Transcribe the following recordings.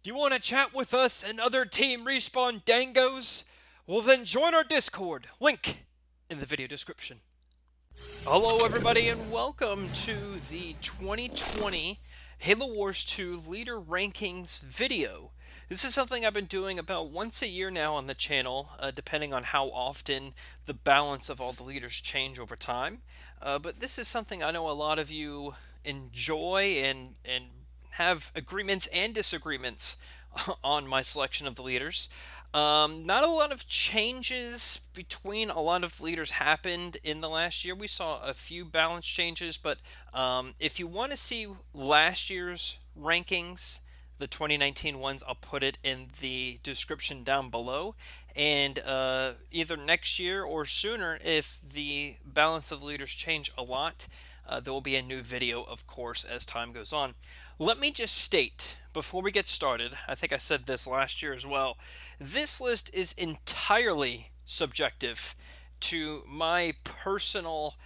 Do you want to chat with us and other Team Respawn Dangos? Well, then join our Discord. Link in the video description. Hello, everybody, and welcome to the 2020 Halo Wars 2 Leader Rankings video. This is something I've been doing about once a year now on the channel, depending on how often the balance of all the leaders change over time. But this is something I know a lot of you enjoy and have agreements and disagreements on my selection of the leaders. Not a lot of changes between a lot of leaders happened in the last year. We saw a few balance changes, but if you want to see last year's rankings, the 2019 ones, I'll put it in the description down below. And either next year or sooner, if the balance of leaders change a lot, there will be a new video, of course, as time goes on. Let me just state, before we get started, I think I said this last year as well, this list is entirely subjective to my personal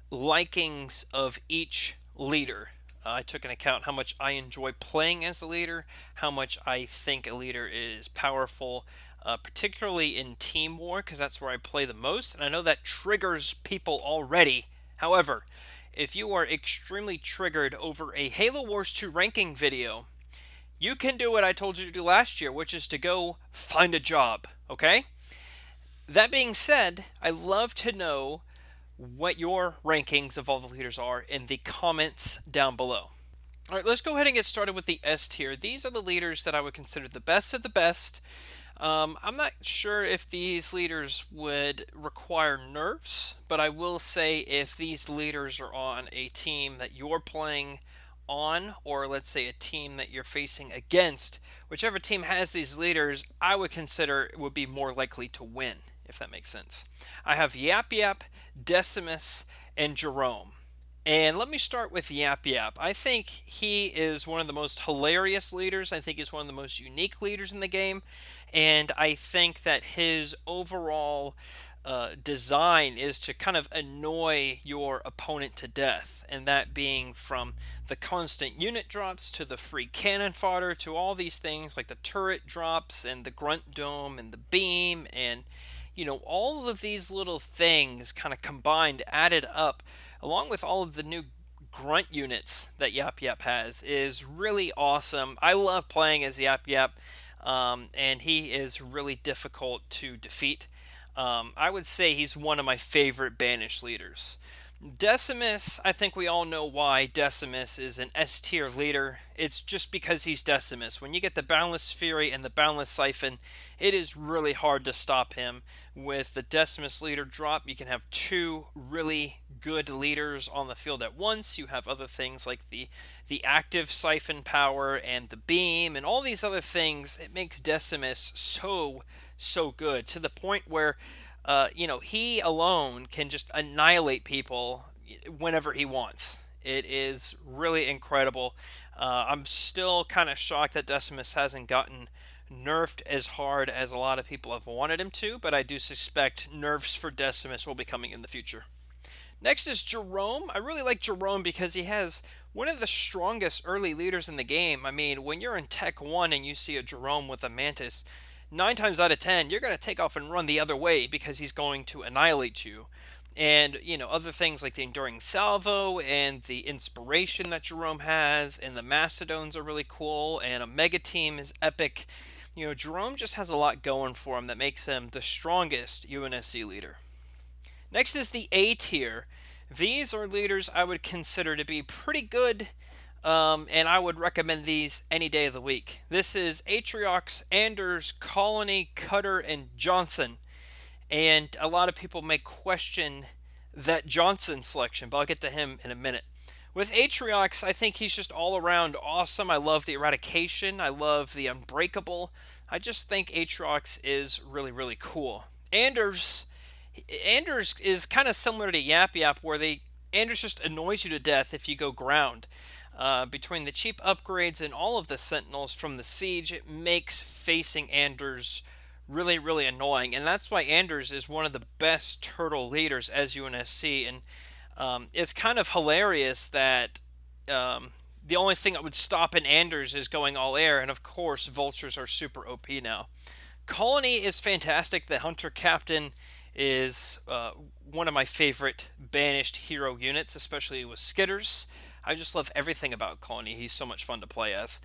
likings of each leader. I took into account how much I enjoy playing as a leader, how much I think a leader is powerful, particularly in Team War, because that's where I play the most, and I know that triggers people already. However, if you are extremely triggered over a Halo Wars 2 ranking video, you can do what I told you to do last year, which is to go find a job, okay? That being said, I love to know what your rankings of all the leaders are in the comments down below. All right, let's go ahead and get started with the S tier. These are the leaders that I would consider the best of the best. I'm not sure if these leaders would require nerfs, but I will say if these leaders are on a team that you're playing on, or let's say a team that you're facing against, whichever team has these leaders, I would consider would be more likely to win, if that makes sense. I have Yap Yap, Decimus, and Jerome. And let me start with Yap Yap. I think he is one of the most hilarious leaders. I think he's one of the most unique leaders in the game. And I think that his overall design is to kind of annoy your opponent to death. And that being from the constant unit drops to the free cannon fodder to all these things like the turret drops and the grunt dome and the beam and all of these little things kind of combined, added up, along with all of the new grunt units that Yap Yap has, is really awesome. I love playing as Yap Yap, and he is really difficult to defeat. I would say he's one of my favorite banished leaders. Decimus, I think we all know why Decimus is an S tier leader. It's just because he's Decimus. When you get the Boundless Fury and the Boundless Siphon, it is really hard to stop him. With the Decimus leader drop, you can have two really good leaders on the field at once. You have other things like the active Siphon power and the beam and all these other things. It makes Decimus so good, to the point where he alone can just annihilate people whenever he wants. It is really incredible. I'm still kind of shocked that Decimus hasn't gotten nerfed as hard as a lot of people have wanted him to, but I do suspect nerfs for Decimus will be coming in the future. Next is Jerome. I really like Jerome because he has one of the strongest early leaders in the game. I mean, when you're in Tech 1 and you see a Jerome with a Mantis, 9 times out of 10, you're going to take off and run the other way because he's going to annihilate you. And, other things like the Enduring Salvo and the Inspiration that Jerome has, and the Mastodones are really cool, and a Mega Team is epic. Jerome just has a lot going for him that makes him the strongest UNSC leader. Next is the A tier. These are leaders I would consider to be pretty good, and I would recommend these any day of the week. This is Atriox, Anders, Colony, Cutter, and Johnson. And a lot of people may question that Johnson selection, but I'll get to him in a minute. With Atriox, I think he's just all around awesome. I love the Eradication. I love the Unbreakable. I just think Atriox is really cool. Anders is kind of similar to Yap Yap, where Anders just annoys you to death if you go ground. Between the cheap upgrades and all of the Sentinels from the Siege, it makes facing Anders really annoying. And that's why Anders is one of the best turtle leaders as UNSC. And it's kind of hilarious that The only thing that would stop an Anders is going all air, and of course, vultures are super OP now. Colony is fantastic. The Hunter Captain is one of my favorite banished hero units, especially with Skitters. I just love everything about Colony. He's so much fun to play as.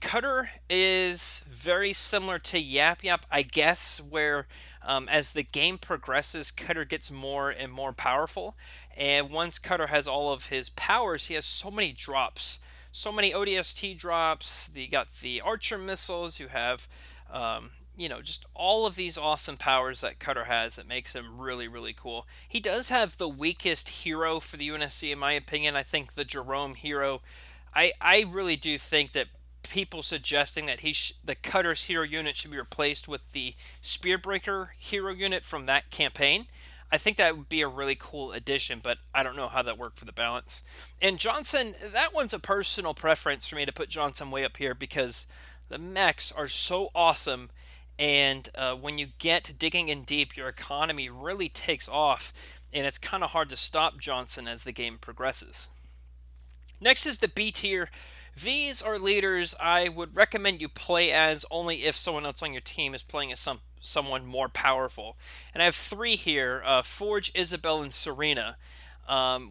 Cutter is very similar to Yap Yap, I guess, where as the game progresses, Cutter gets more and more powerful. And once Cutter has all of his powers, he has so many drops. So many ODST drops. You got the Archer missiles. You have, just all of these awesome powers that Cutter has that makes him really, really cool. He does have the weakest hero for the UNSC, in my opinion. I think the Jerome hero. I really do think that people suggesting that the Cutter's hero unit should be replaced with the Spearbreaker hero unit from that campaign. I think that would be a really cool addition, but I don't know how that worked for the balance. And Johnson, that one's a personal preference for me to put Johnson way up here because the mechs are so awesome. And when you get digging in deep, your economy really takes off. And it's kind of hard to stop Johnson as the game progresses. Next is the B tier. These are leaders I would recommend you play as only if someone else on your team is playing as someone more powerful. And I have three here, Forge, Isabel, and Serena.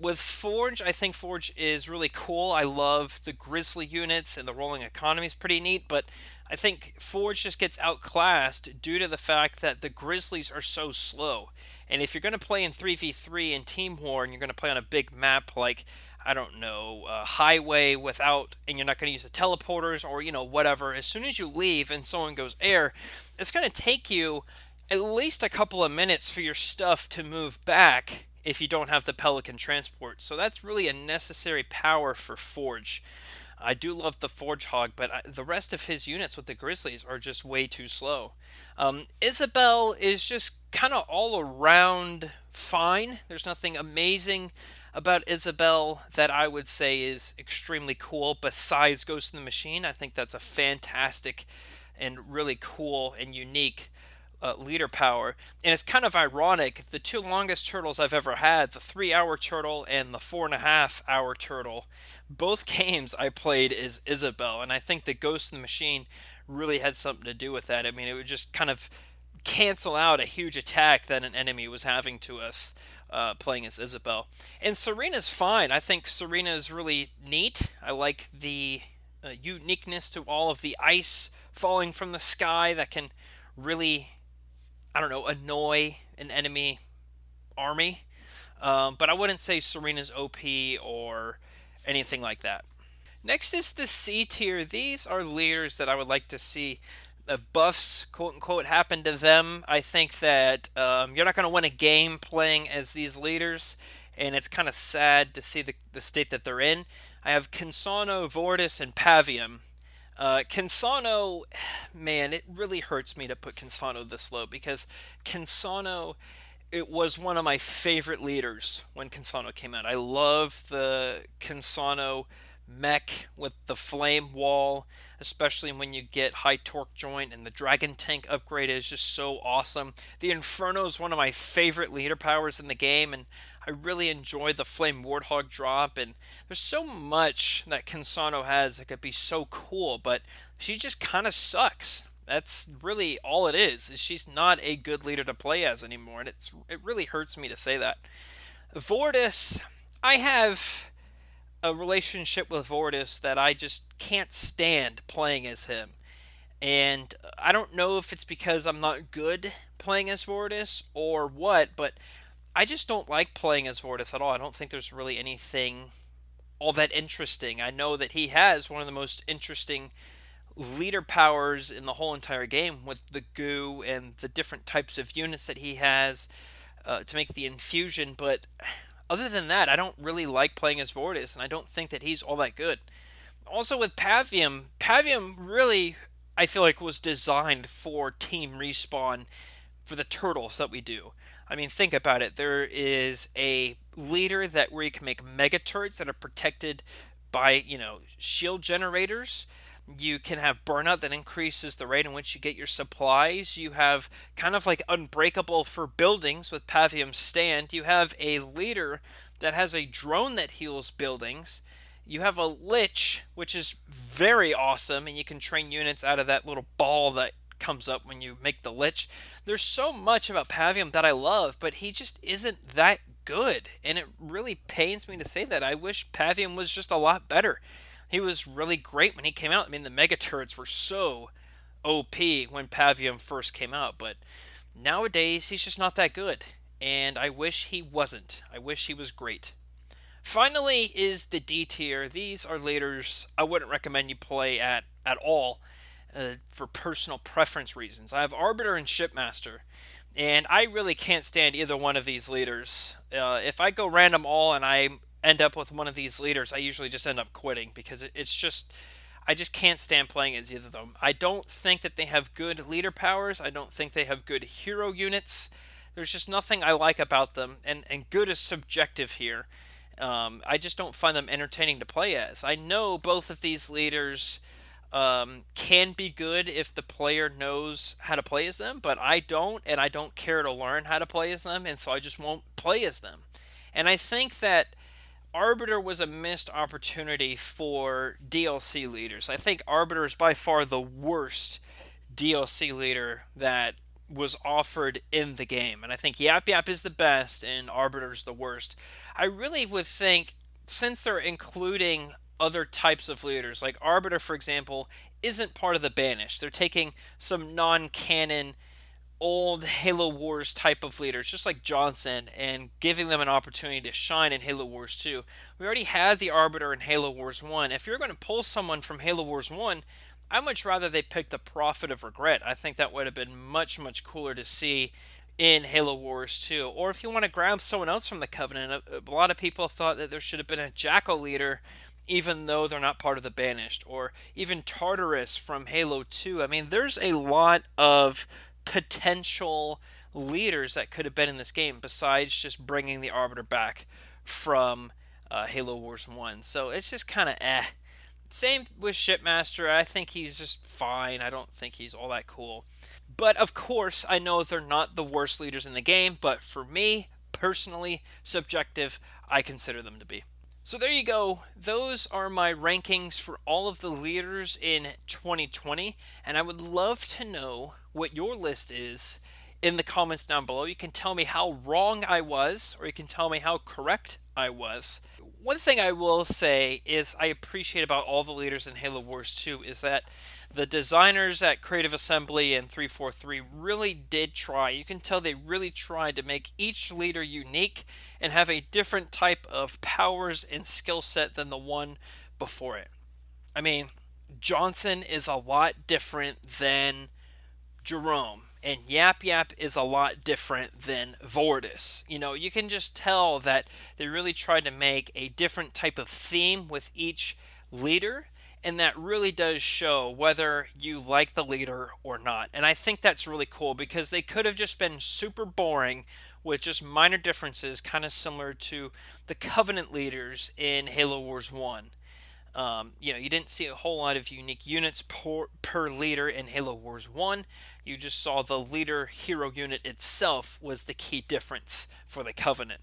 With Forge, I think Forge is really cool. I love the Grizzly units, and the rolling economy is pretty neat, but I think Forge just gets outclassed due to the fact that the Grizzlies are so slow. And if you're going to play in 3v3 in Team War, and you're going to play on a big map like, I don't know, highway and you're not going to use the teleporters or, whatever, as soon as you leave and someone goes air, it's going to take you at least a couple of minutes for your stuff to move back if you don't have the Pelican transport. So that's really a necessary power for Forge. I do love the Forge Hog, but the rest of his units with the Grizzlies are just way too slow. Isabel is just kind of all around fine. There's nothing amazing about Isabel that I would say is extremely cool besides Ghost in the Machine. I think that's a fantastic and really cool and unique leader power. And it's kind of ironic, the two longest turtles I've ever had, the 3-hour turtle and the 4.5-hour turtle, both games I played as Isabel, and I think the Ghost in the Machine really had something to do with that. I mean, it would just kind of cancel out a huge attack that an enemy was having to us playing as Isabel. And Serena's fine. I think Serena is really neat. I like the uniqueness to all of the ice falling from the sky that can really, I don't know, annoy an enemy army. But I wouldn't say Serena's OP or anything like that. Next is the C tier. These are leaders that I would like to see buffs, quote unquote, happen to them. I think that you're not going to win a game playing as these leaders, and it's kind of sad to see the state that they're in. I have Kinsano, Vortis, and Pavium. Kinsano, man, it really hurts me to put Kinsano this low because Kinsano, it was one of my favorite leaders when Kinsano came out. I love the Kinsano mech with the flame wall, especially when you get high torque joint, and the dragon tank upgrade is just so awesome. The Inferno is one of my favorite leader powers in the game, and I really enjoy the flame warthog drop, and there's so much that Kinsano has that could be so cool, but she just kind of sucks. That's really all it is she's not a good leader to play as anymore, and it really hurts me to say that. Vortis, I have a relationship with Vortis that I just can't stand playing as him. And I don't know if it's because I'm not good playing as Vortis or what, but I just don't like playing as Vortis at all. I don't think there's really anything all that interesting. I know that he has one of the most interesting leader powers in the whole entire game with the goo and the different types of units that he has to make the infusion, but other than that, I don't really like playing as Vortis, and I don't think that he's all that good. Also with Pavium, Pavium really, I feel like, was designed for Team Respawn for the turtles that we do. I mean, think about it. There is a leader where you can make mega turrets that are protected by, shield generators. You can have burnout that increases the rate in which you get your supplies. You have kind of like unbreakable for buildings with Pavium's stand. You have a leader that has a drone that heals buildings. You have a Lich, which is very awesome, and you can train units out of that little ball that comes up when you make the Lich. There's so much about Pavium that I love, but he just isn't that good, and it really pains me to say that. I wish Pavium was just a lot better. He was really great when he came out. I mean, the Mega Turrets were so OP when Pavium first came out, but nowadays he's just not that good, and I wish he wasn't. I wish he was great. Finally is the D tier. These are leaders I wouldn't recommend you play at all for personal preference reasons. I have Arbiter and Shipmaster, and I really can't stand either one of these leaders. If I go random all and I end up with one of these leaders, I usually just end up quitting because it's just I just can't stand playing as either of them. I don't think that they have good leader powers. I don't think they have good hero units. There's just nothing I like about them, and good is subjective here. I just don't find them entertaining to play as. I know both of these leaders can be good if the player knows how to play as them, but I don't, and I don't care to learn how to play as them, and so I just won't play as them. And I think that Arbiter was a missed opportunity for DLC leaders. I think Arbiter is by far the worst DLC leader that was offered in the game. And I think Yap Yap is the best and Arbiter is the worst. I really would think, since they're including other types of leaders, like Arbiter, for example, isn't part of the Banished. They're taking some non-canon old Halo Wars type of leaders, just like Johnson, and giving them an opportunity to shine in Halo Wars 2. We already had the Arbiter in Halo Wars 1. If you're going to pull someone from Halo Wars 1, I'd much rather they pick the Prophet of Regret. I think that would have been much, much cooler to see in Halo Wars 2. Or if you want to grab someone else from the Covenant, a lot of people thought that there should have been a Jackal leader, even though they're not part of the Banished. Or even Tartarus from Halo 2. I mean, there's a lot of potential leaders that could have been in this game besides just bringing the Arbiter back from Halo Wars 1. So it's just kind of eh. Same with Shipmaster. I think he's just fine. I don't think he's all that cool. But of course, I know they're not the worst leaders in the game, but for me, personally, subjective, I consider them to be. So there you go. Those are my rankings for all of the leaders in 2020, and I would love to know what your list is in the comments down below. You can tell me how wrong I was, or you can tell me how correct I was. One thing I will say is I appreciate about all the leaders in Halo Wars 2 is that the designers at Creative Assembly and 343 really did try. You can tell they really tried to make each leader unique and have a different type of powers and skill set than the one before it. I mean, Johnson is a lot different than Jerome, and Yap Yap is a lot different than Vortis. You know, you can just tell that they really tried to make a different type of theme with each leader, and that really does show whether you like the leader or not. And I think that's really cool because they could have just been super boring with just minor differences, kind of similar to the Covenant leaders in Halo Wars 1. You didn't see a whole lot of unique units per leader in Halo Wars 1. You just saw the leader hero unit itself was the key difference for the Covenant.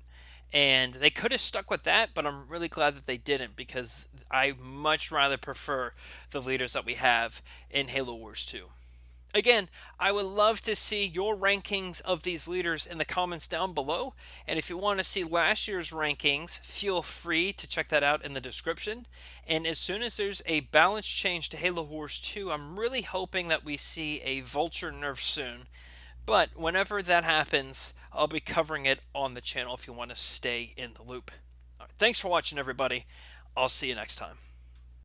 And they could have stuck with that, but I'm really glad that they didn't because I much rather prefer the leaders that we have in Halo Wars 2. Again, I would love to see your rankings of these leaders in the comments down below. And if you want to see last year's rankings, feel free to check that out in the description. And as soon as there's a balance change to Halo Wars 2, I'm really hoping that we see a Vulture nerf soon. But whenever that happens, I'll be covering it on the channel if you want to stay in the loop. All right, thanks for watching, everybody. I'll see you next time.